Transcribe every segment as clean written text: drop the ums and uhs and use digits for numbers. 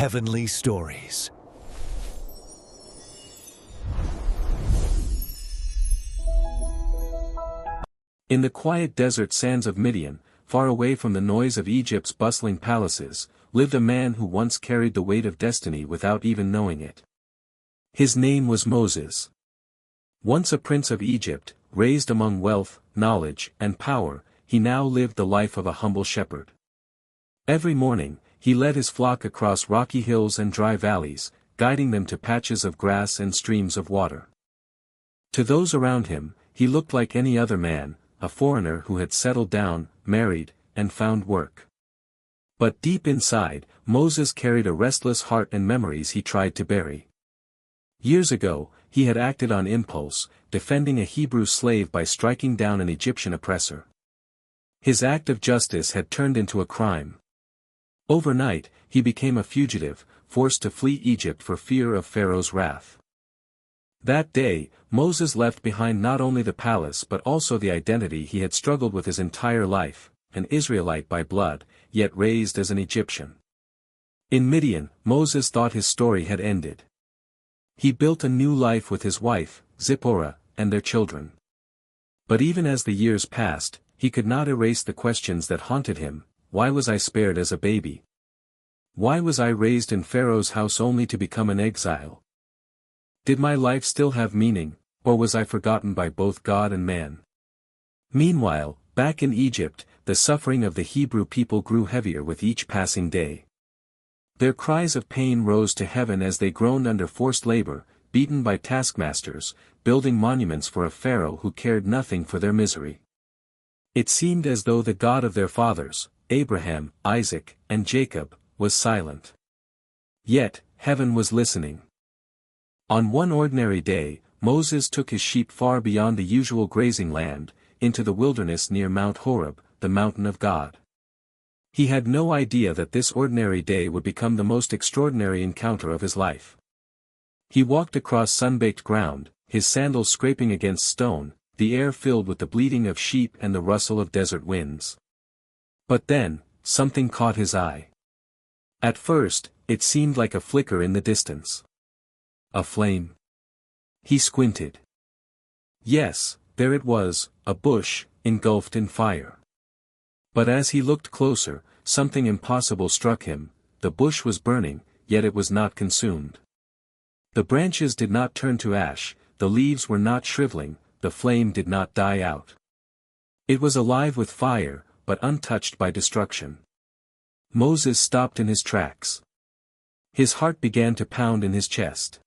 Heavenly Stories. In the quiet desert sands of Midian, far away from the noise of Egypt's bustling palaces, lived a man who once carried the weight of destiny without even knowing it. His name was Moses. Once a prince of Egypt, raised among wealth, knowledge, and power, he now lived the life of a humble shepherd. Every morning, he led his flock across rocky hills and dry valleys, guiding them to patches of grass and streams of water. To those around him, he looked like any other man, a foreigner who had settled down, married, and found work. But deep inside, Moses carried a restless heart and memories he tried to bury. Years ago, he had acted on impulse, defending a Hebrew slave by striking down an Egyptian oppressor. His act of justice had turned into a crime. Overnight, he became a fugitive, forced to flee Egypt for fear of Pharaoh's wrath. That day, Moses left behind not only the palace but also the identity he had struggled with his entire life, an Israelite by blood, yet raised as an Egyptian. In Midian, Moses thought his story had ended. He built a new life with his wife, Zipporah, and their children. But even as the years passed, he could not erase the questions that haunted him. Why was I spared as a baby? Why was I raised in Pharaoh's house only to become an exile? Did my life still have meaning, or was I forgotten by both God and man? Meanwhile, back in Egypt, the suffering of the Hebrew people grew heavier with each passing day. Their cries of pain rose to heaven as they groaned under forced labor, beaten by taskmasters, building monuments for a Pharaoh who cared nothing for their misery. It seemed as though the God of their fathers, Abraham, Isaac, and Jacob, was silent. Yet, heaven was listening. On one ordinary day, Moses took his sheep far beyond the usual grazing land, into the wilderness near Mount Horeb, the mountain of God. He had no idea that this ordinary day would become the most extraordinary encounter of his life. He walked across sun-baked ground, his sandals scraping against stone, the air filled with the bleating of sheep and the rustle of desert winds. But then, something caught his eye. At first, it seemed like a flicker in the distance. A flame. He squinted. Yes, there it was, a bush, engulfed in fire. But as he looked closer, something impossible struck him. The bush was burning, yet it was not consumed. The branches did not turn to ash, the leaves were not shriveling, the flame did not die out. It was alive with fire, but untouched by destruction. Moses stopped in his tracks. His heart began to pound in his chest.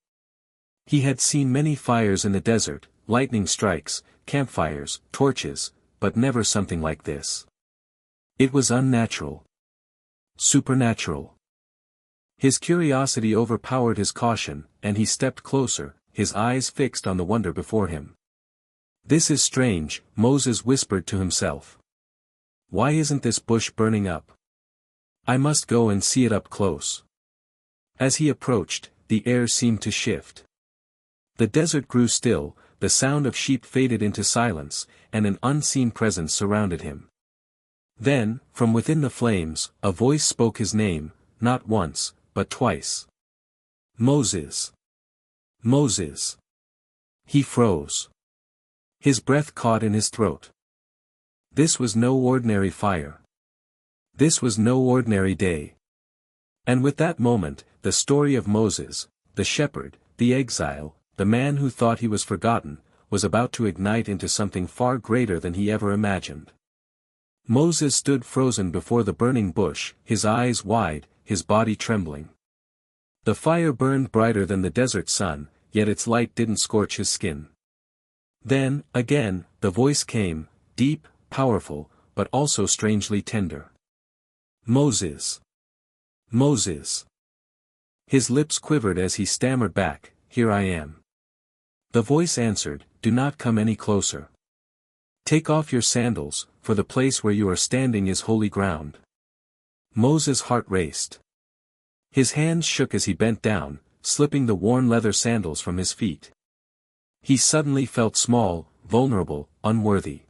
He had seen many fires in the desert, lightning strikes, campfires, torches, but never something like this. It was unnatural. Supernatural. His curiosity overpowered his caution, and he stepped closer, his eyes fixed on the wonder before him. "This is strange," Moses whispered to himself. "Why isn't this bush burning up? I must go and see it up close." As he approached, the air seemed to shift. The desert grew still, the sound of sheep faded into silence, and an unseen presence surrounded him. Then, from within the flames, a voice spoke his name, not once, but twice. "Moses! Moses!" He froze. His breath caught in his throat. This was no ordinary fire. This was no ordinary day. And with that moment, the story of Moses, the shepherd, the exile, the man who thought he was forgotten, was about to ignite into something far greater than he ever imagined. Moses stood frozen before the burning bush, his eyes wide, his body trembling. The fire burned brighter than the desert sun, yet its light didn't scorch his skin. Then, again, the voice came, deep, powerful, but also strangely tender. "Moses! Moses!" His lips quivered as he stammered back, "Here I am." The voice answered, "Do not come any closer. Take off your sandals, for the place where you are standing is holy ground." Moses' heart raced. His hands shook as he bent down, slipping the worn leather sandals from his feet. He suddenly felt small, vulnerable, unworthy.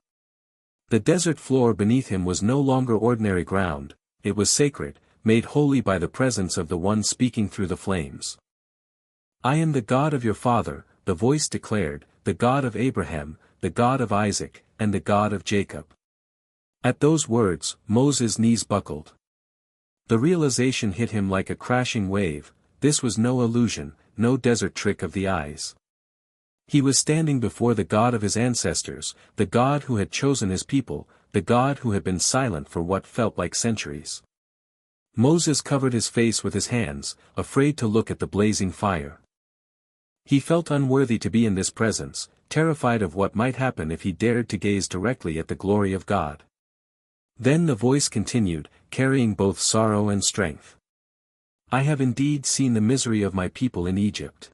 The desert floor beneath him was no longer ordinary ground, it was sacred, made holy by the presence of the one speaking through the flames. I am the God of your father, the voice declared, the God of Abraham, the God of Isaac, and the God of Jacob. At those words, Moses' knees buckled. The realization hit him like a crashing wave. This was no illusion, no desert trick of the eyes. He was standing before the God of his ancestors, the God who had chosen his people, the God who had been silent for what felt like centuries. Moses covered his face with his hands, afraid to look at the blazing fire. He felt unworthy to be in this presence, terrified of what might happen if he dared to gaze directly at the glory of God. Then the voice continued, carrying both sorrow and strength. I have indeed seen the misery of my people in Egypt.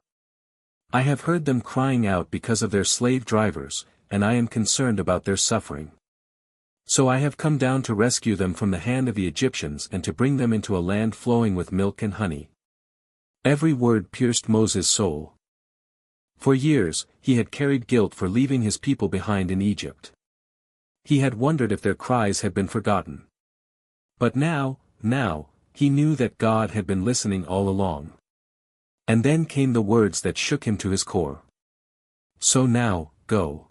I have heard them crying out because of their slave drivers, and I am concerned about their suffering. So I have come down to rescue them from the hand of the Egyptians and to bring them into a land flowing with milk and honey. Every word pierced Moses' soul. For years, he had carried guilt for leaving his people behind in Egypt. He had wondered if their cries had been forgotten. But now, he knew that God had been listening all along. And then came the words that shook him to his core. So now, go.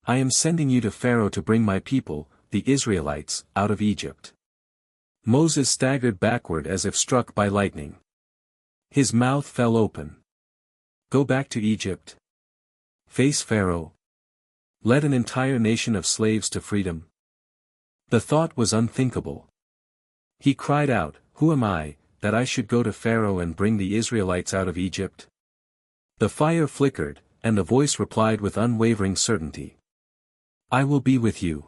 I am sending you to Pharaoh to bring my people, the Israelites, out of Egypt. Moses staggered backward as if struck by lightning. His mouth fell open. Go back to Egypt? Face Pharaoh? Lead an entire nation of slaves to freedom? The thought was unthinkable. He cried out, Who am I, that I should go to Pharaoh and bring the Israelites out of Egypt? The fire flickered, and the voice replied with unwavering certainty. I will be with you.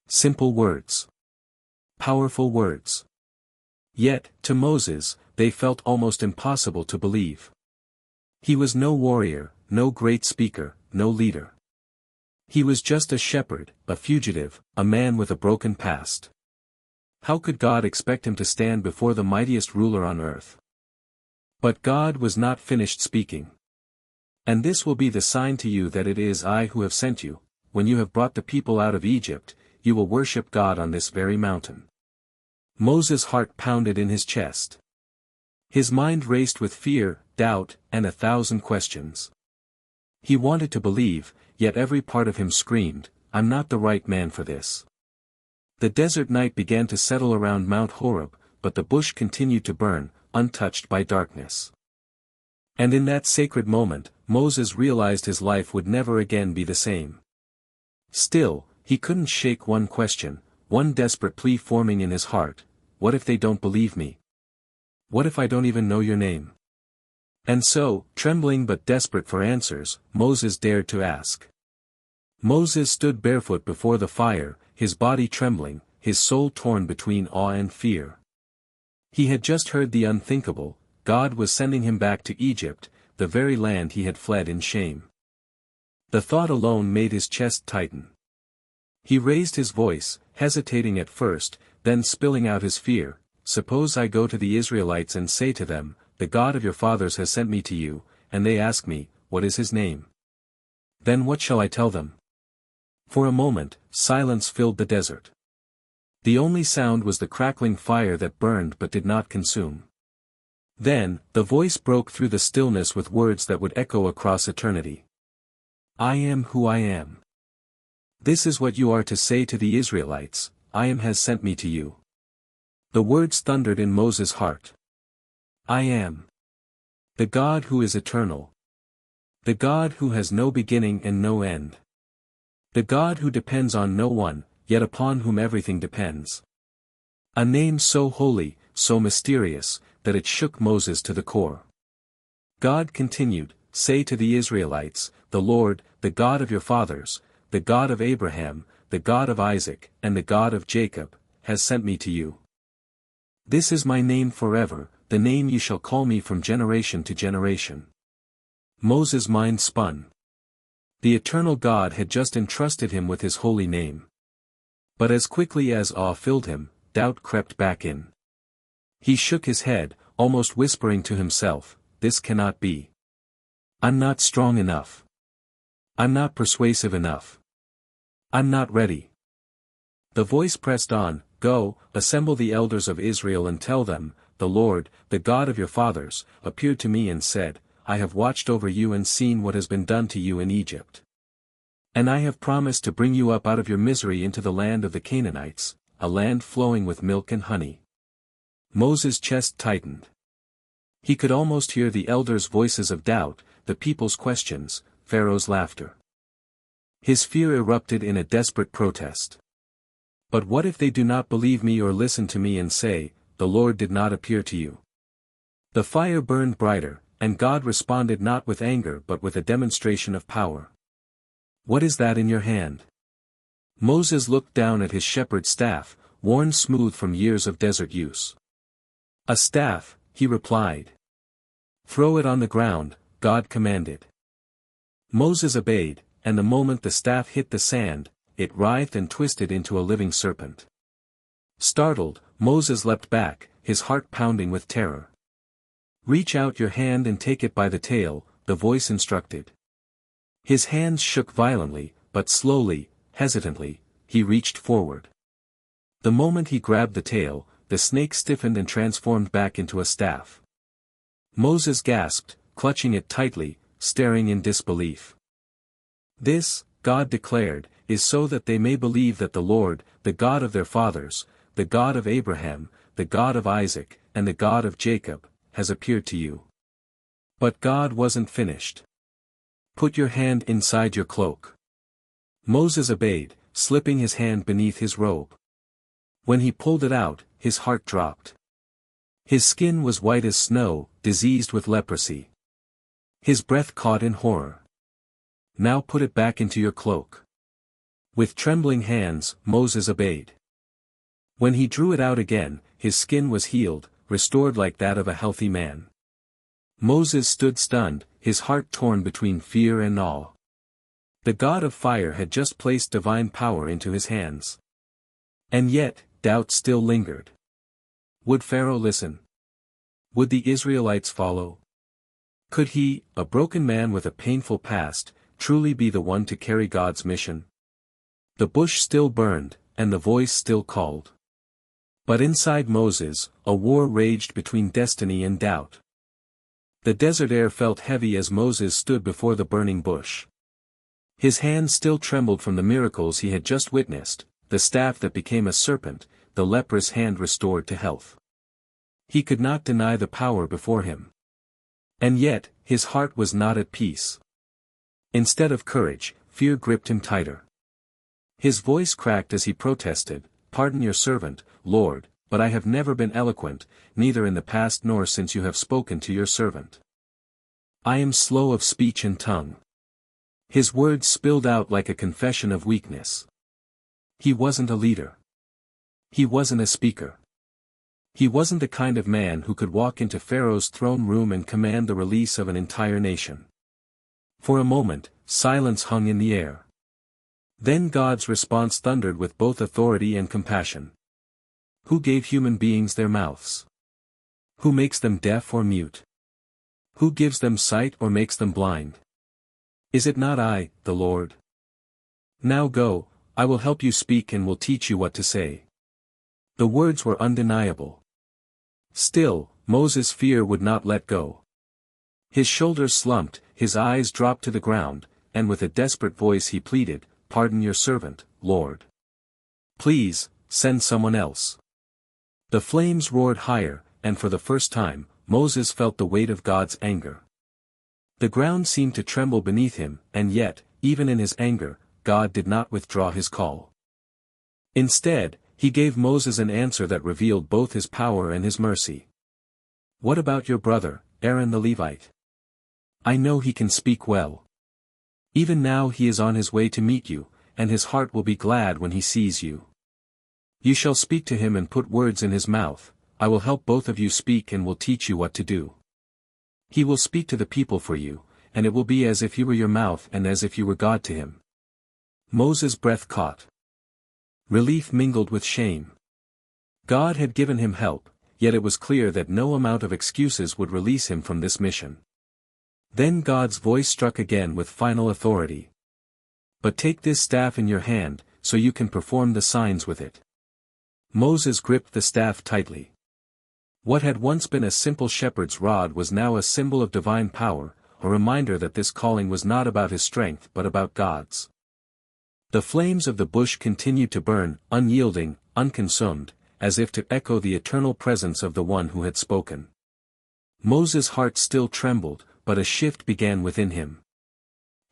Simple words. Powerful words. Yet, to Moses, they felt almost impossible to believe. He was no warrior, no great speaker, no leader. He was just a shepherd, a fugitive, a man with a broken past. How could God expect him to stand before the mightiest ruler on earth? But God was not finished speaking. And this will be the sign to you that it is I who have sent you. When you have brought the people out of Egypt, you will worship God on this very mountain. Moses' heart pounded in his chest. His mind raced with fear, doubt, and 1,000 questions. He wanted to believe, yet every part of him screamed, I'm not the right man for this. The desert night began to settle around Mount Horeb, but the bush continued to burn, untouched by darkness. And in that sacred moment, Moses realized his life would never again be the same. Still, he couldn't shake one question, one desperate plea forming in his heart. What if they don't believe me? What if I don't even know your name? And so, trembling but desperate for answers, Moses dared to ask. Moses stood barefoot before the fire, his body trembling, his soul torn between awe and fear. He had just heard the unthinkable. God was sending him back to Egypt, the very land he had fled in shame. The thought alone made his chest tighten. He raised his voice, hesitating at first, then spilling out his fear. Suppose I go to the Israelites and say to them, the God of your fathers has sent me to you, and they ask me, what is his name? Then what shall I tell them? For a moment, silence filled the desert. The only sound was the crackling fire that burned but did not consume. Then, the voice broke through the stillness with words that would echo across eternity. I am who I am. This is what you are to say to the Israelites, I am has sent me to you. The words thundered in Moses' heart. I am. The God who is eternal. The God who has no beginning and no end. The God who depends on no one, yet upon whom everything depends. A name so holy, so mysterious, that it shook Moses to the core. God continued, say to the Israelites, the Lord, the God of your fathers, the God of Abraham, the God of Isaac, and the God of Jacob, has sent me to you. This is my name forever, the name you shall call me from generation to generation. Moses' mind spun. The eternal God had just entrusted him with his holy name. But as quickly as awe filled him, doubt crept back in. He shook his head, almost whispering to himself, this cannot be. I'm not strong enough. I'm not persuasive enough. I'm not ready. The voice pressed on, Go, assemble the elders of Israel and tell them, the Lord, the God of your fathers, appeared to me and said, I have watched over you and seen what has been done to you in Egypt. And I have promised to bring you up out of your misery into the land of the Canaanites, a land flowing with milk and honey. Moses' chest tightened. He could almost hear the elders' voices of doubt, the people's questions, Pharaoh's laughter. His fear erupted in a desperate protest. But what if they do not believe me or listen to me and say, the Lord did not appear to you? The fire burned brighter, and God responded not with anger but with a demonstration of power. What is that in your hand? Moses looked down at his shepherd's staff, worn smooth from years of desert use. A staff, he replied. Throw it on the ground, God commanded. Moses obeyed, and the moment the staff hit the sand, it writhed and twisted into a living serpent. Startled, Moses leapt back, his heart pounding with terror. Reach out your hand and take it by the tail, the voice instructed. His hands shook violently, but slowly, hesitantly, he reached forward. The moment he grabbed the tail, the snake stiffened and transformed back into a staff. Moses gasped, clutching it tightly, staring in disbelief. This, God declared, is so that they may believe that the Lord, the God of their fathers, the God of Abraham, the God of Isaac, and the God of Jacob, has appeared to you. But God wasn't finished. Put your hand inside your cloak. Moses obeyed, slipping his hand beneath his robe. When he pulled it out, his heart dropped. His skin was white as snow, diseased with leprosy. His breath caught in horror. Now put it back into your cloak. With trembling hands, Moses obeyed. When he drew it out again, his skin was healed, restored like that of a healthy man. Moses stood stunned, his heart torn between fear and awe. The God of fire had just placed divine power into his hands. And yet, doubt still lingered. Would Pharaoh listen? Would the Israelites follow? Could he, a broken man with a painful past, truly be the one to carry God's mission? The bush still burned, and the voice still called. But inside Moses, a war raged between destiny and doubt. The desert air felt heavy as Moses stood before the burning bush. His hands still trembled from the miracles he had just witnessed, the staff that became a serpent, the leprous hand restored to health. He could not deny the power before him. And yet, his heart was not at peace. Instead of courage, fear gripped him tighter. His voice cracked as he protested, "Pardon your servant, Lord, but I have never been eloquent, neither in the past nor since you have spoken to your servant. I am slow of speech and tongue." His words spilled out like a confession of weakness. He wasn't a leader. He wasn't a speaker. He wasn't the kind of man who could walk into Pharaoh's throne room and command the release of an entire nation. For a moment, silence hung in the air. Then God's response thundered with both authority and compassion. Who gave human beings their mouths? Who makes them deaf or mute? Who gives them sight or makes them blind? Is it not I, the Lord? Now go, I will help you speak and will teach you what to say. The words were undeniable. Still, Moses' fear would not let go. His shoulders slumped, his eyes dropped to the ground, and with a desperate voice he pleaded, "Pardon your servant, Lord. Please, send someone else." The flames roared higher, and for the first time, Moses felt the weight of God's anger. The ground seemed to tremble beneath him, and yet, even in his anger, God did not withdraw his call. Instead, he gave Moses an answer that revealed both his power and his mercy. "What about your brother, Aaron the Levite? I know he can speak well. Even now he is on his way to meet you, and his heart will be glad when he sees you. You shall speak to him and put words in his mouth. I will help both of you speak and will teach you what to do. He will speak to the people for you, and it will be as if you were your mouth and as if you were God to him." Moses' breath caught. Relief mingled with shame. God had given him help, yet it was clear that no amount of excuses would release him from this mission. Then God's voice struck again with final authority. "But take this staff in your hand, so you can perform the signs with it." Moses gripped the staff tightly. What had once been a simple shepherd's rod was now a symbol of divine power, a reminder that this calling was not about his strength but about God's. The flames of the bush continued to burn, unyielding, unconsumed, as if to echo the eternal presence of the one who had spoken. Moses' heart still trembled, but a shift began within him.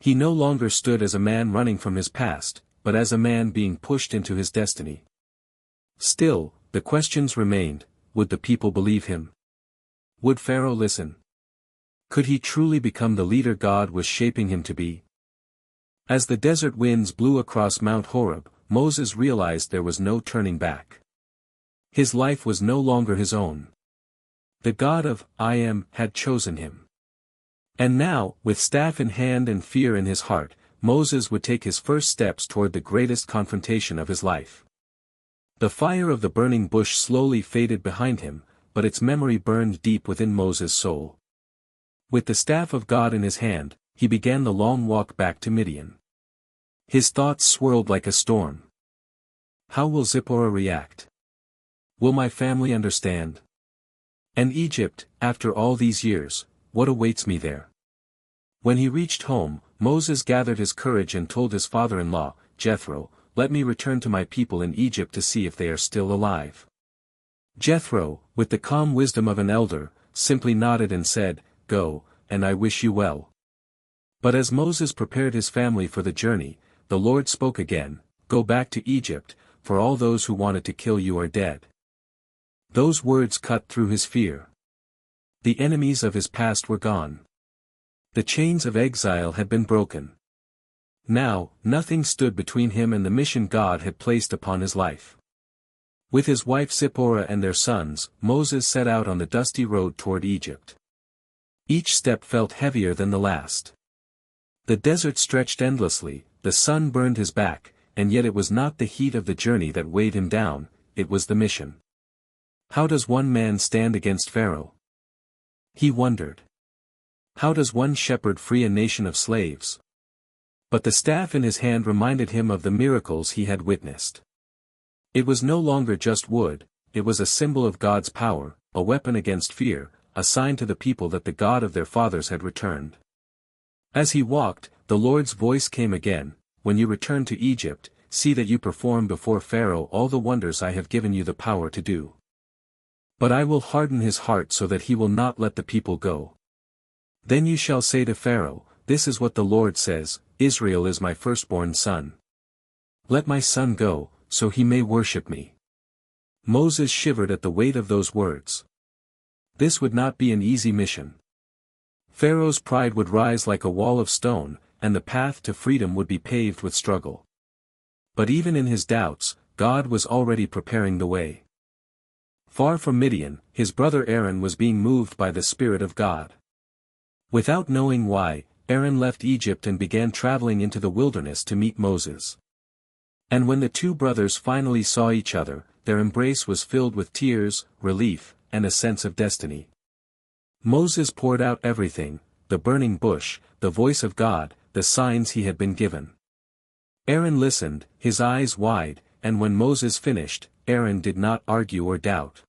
He no longer stood as a man running from his past, but as a man being pushed into his destiny. Still, the questions remained: would the people believe him? Would Pharaoh listen? Could he truly become the leader God was shaping him to be? As the desert winds blew across Mount Horeb, Moses realized there was no turning back. His life was no longer his own. The God of I Am had chosen him. And now, with staff in hand and fear in his heart, Moses would take his first steps toward the greatest confrontation of his life. The fire of the burning bush slowly faded behind him, but its memory burned deep within Moses' soul. With the staff of God in his hand, he began the long walk back to Midian. His thoughts swirled like a storm. How will Zipporah react? Will my family understand? And Egypt, after all these years, what awaits me there? When he reached home, Moses gathered his courage and told his father-in-law, Jethro, "Let me return to my people in Egypt to see if they are still alive." Jethro, with the calm wisdom of an elder, simply nodded and said, "Go, and I wish you well." But as Moses prepared his family for the journey, the Lord spoke again, "Go back to Egypt, for all those who wanted to kill you are dead." Those words cut through his fear. The enemies of his past were gone. The chains of exile had been broken. Now, nothing stood between him and the mission God had placed upon his life. With his wife Zipporah and their sons, Moses set out on the dusty road toward Egypt. Each step felt heavier than the last. The desert stretched endlessly, the sun burned his back, and yet it was not the heat of the journey that weighed him down, it was the mission. How does one man stand against Pharaoh? He wondered. How does one shepherd free a nation of slaves? But the staff in his hand reminded him of the miracles he had witnessed. It was no longer just wood, it was a symbol of God's power, a weapon against fear, a sign to the people that the God of their fathers had returned. As he walked, the Lord's voice came again, "When you return to Egypt, see that you perform before Pharaoh all the wonders I have given you the power to do. But I will harden his heart so that he will not let the people go. Then you shall say to Pharaoh, 'This is what the Lord says, Israel is my firstborn son. Let my son go, so he may worship me.'" Moses shivered at the weight of those words. This would not be an easy mission. Pharaoh's pride would rise like a wall of stone, and the path to freedom would be paved with struggle. But even in his doubts, God was already preparing the way. Far from Midian, his brother Aaron was being moved by the Spirit of God. Without knowing why, Aaron left Egypt and began traveling into the wilderness to meet Moses. And when the two brothers finally saw each other, their embrace was filled with tears, relief, and a sense of destiny. Moses poured out everything: the burning bush, the voice of God, the signs he had been given. Aaron listened, his eyes wide, and when Moses finished, Aaron did not argue or doubt.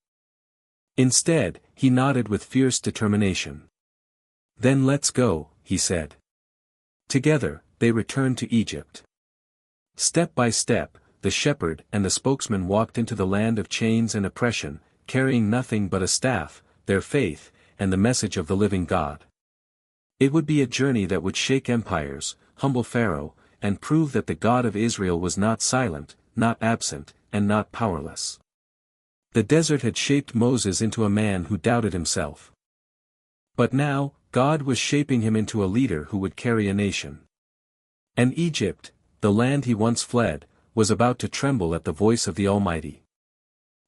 Instead, he nodded with fierce determination. "Then let's go," he said. Together, they returned to Egypt. Step by step, the shepherd and the spokesman walked into the land of chains and oppression, carrying nothing but a staff, their faith, and the message of the living God. It would be a journey that would shake empires, humble Pharaoh, and prove that the God of Israel was not silent, not absent, and not powerless. The desert had shaped Moses into a man who doubted himself. But now, God was shaping him into a leader who would carry a nation. And Egypt, the land he once fled, was about to tremble at the voice of the Almighty.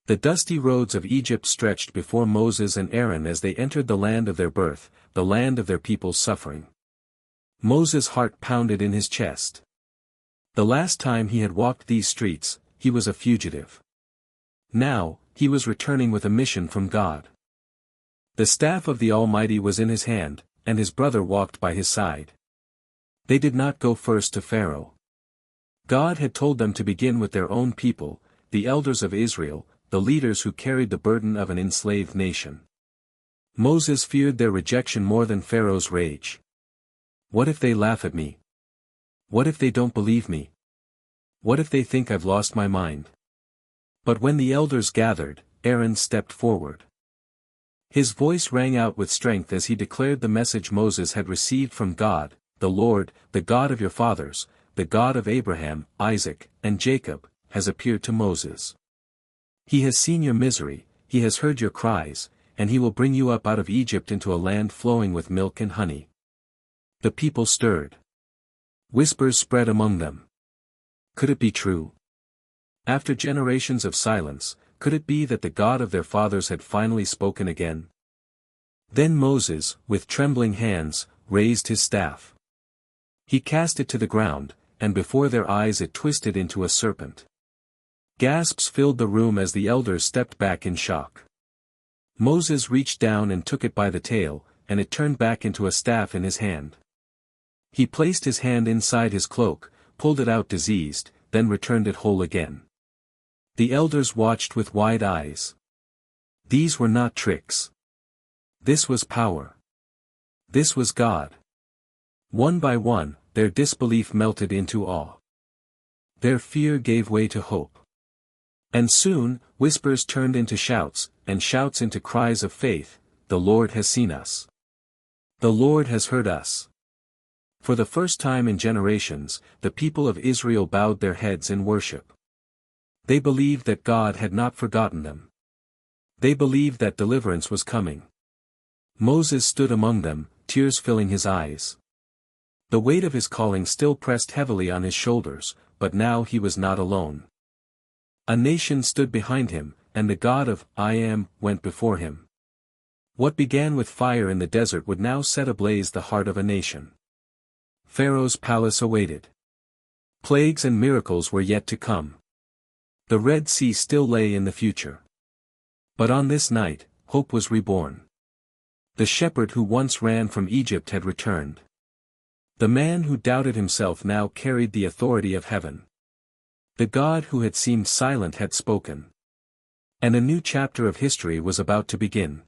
The dusty roads of Egypt stretched before Moses and Aaron as they entered the land of their birth, the land of their people's suffering. Moses' heart pounded in his chest. The last time he had walked these streets, he was a fugitive. Now, he was returning with a mission from God. The staff of the Almighty was in his hand, and his brother walked by his side. They did not go first to Pharaoh. God had told them to begin with their own people, the elders of Israel, the leaders who carried the burden of an enslaved nation. Moses feared their rejection more than Pharaoh's rage. What if they laugh at me? What if they don't believe me? What if they think I've lost my mind? But when the elders gathered, Aaron stepped forward. His voice rang out with strength as he declared the message Moses had received from God: "The Lord, the God of your fathers, the God of Abraham, Isaac, and Jacob, has appeared to Moses. He has seen your misery, he has heard your cries, and he will bring you up out of Egypt into a land flowing with milk and honey." The people stirred. Whispers spread among them. Could it be true? After generations of silence, could it be that the God of their fathers had finally spoken again? Then Moses, with trembling hands, raised his staff. He cast it to the ground, and before their eyes it twisted into a serpent. Gasps filled the room as the elders stepped back in shock. Moses reached down and took it by the tail, and it turned back into a staff in his hand. He placed his hand inside his cloak, pulled it out diseased, then returned it whole again. The elders watched with wide eyes. These were not tricks. This was power. This was God. One by one, their disbelief melted into awe. Their fear gave way to hope. And soon, whispers turned into shouts, and shouts into cries of faith: "The Lord has seen us. The Lord has heard us." For the first time in generations, the people of Israel bowed their heads in worship. They believed that God had not forgotten them. They believed that deliverance was coming. Moses stood among them, tears filling his eyes. The weight of his calling still pressed heavily on his shoulders, but now he was not alone. A nation stood behind him, and the God of I Am went before him. What began with fire in the desert would now set ablaze the heart of a nation. Pharaoh's palace awaited. Plagues and miracles were yet to come. The Red Sea still lay in the future. But on this night, hope was reborn. The shepherd who once ran from Egypt had returned. The man who doubted himself now carried the authority of heaven. The God who had seemed silent had spoken. And a new chapter of history was about to begin.